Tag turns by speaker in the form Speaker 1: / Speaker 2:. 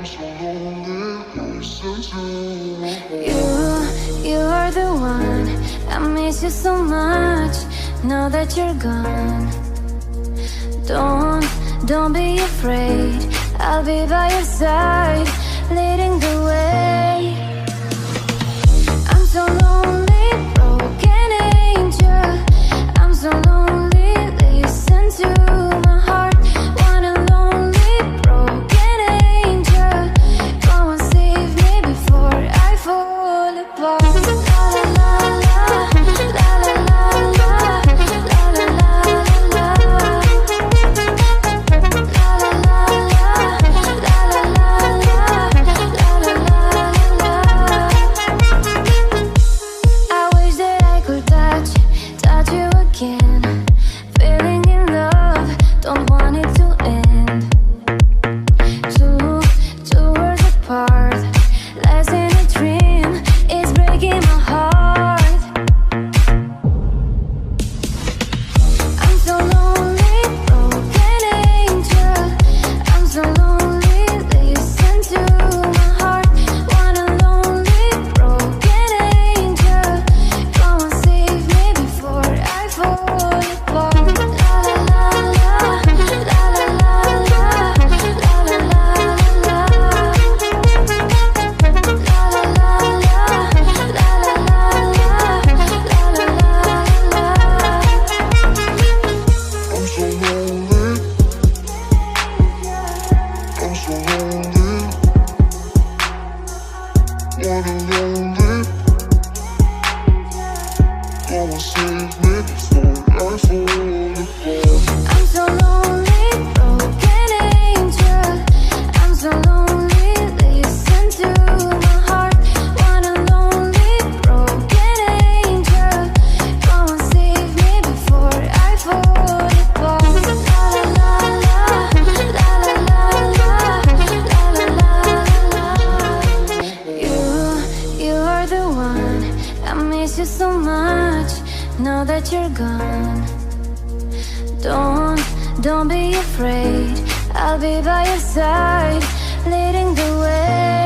Speaker 1: You are the one. I miss you so much. Now that you're gone, don't be afraid. I'll be by your side, leading the way. I'm so lonely, broken angel. I'm so lonely, listen to my heart. One and lonely, broken angel. Come and save me before I fall apart. La la la la, la la la la, la la la la. Feeling in love, don't want it to end. Two worlds apart, less in a dream, it's breaking my heart. I'm so lonely, broken angel. I'm so lonely, listen to my heart. One and lonely, broken angel. Come and save me before I fall apart. La la la la, la la la la, la la la la. La la la la, la la la la, la la la la.
Speaker 2: I'm so lonely. I'm so lonely. One and lonely. Come and save me before I fall apart.
Speaker 1: I'm so lonely, broken angel. I'm so lonely, listen to my heart. One and lonely, broken angel. Come and save me before I fall apart. La la la la, la la la la, la la la. You are the one. I miss you so much. Now that you're gone, don't be afraid. I'll be by your side, leading the way.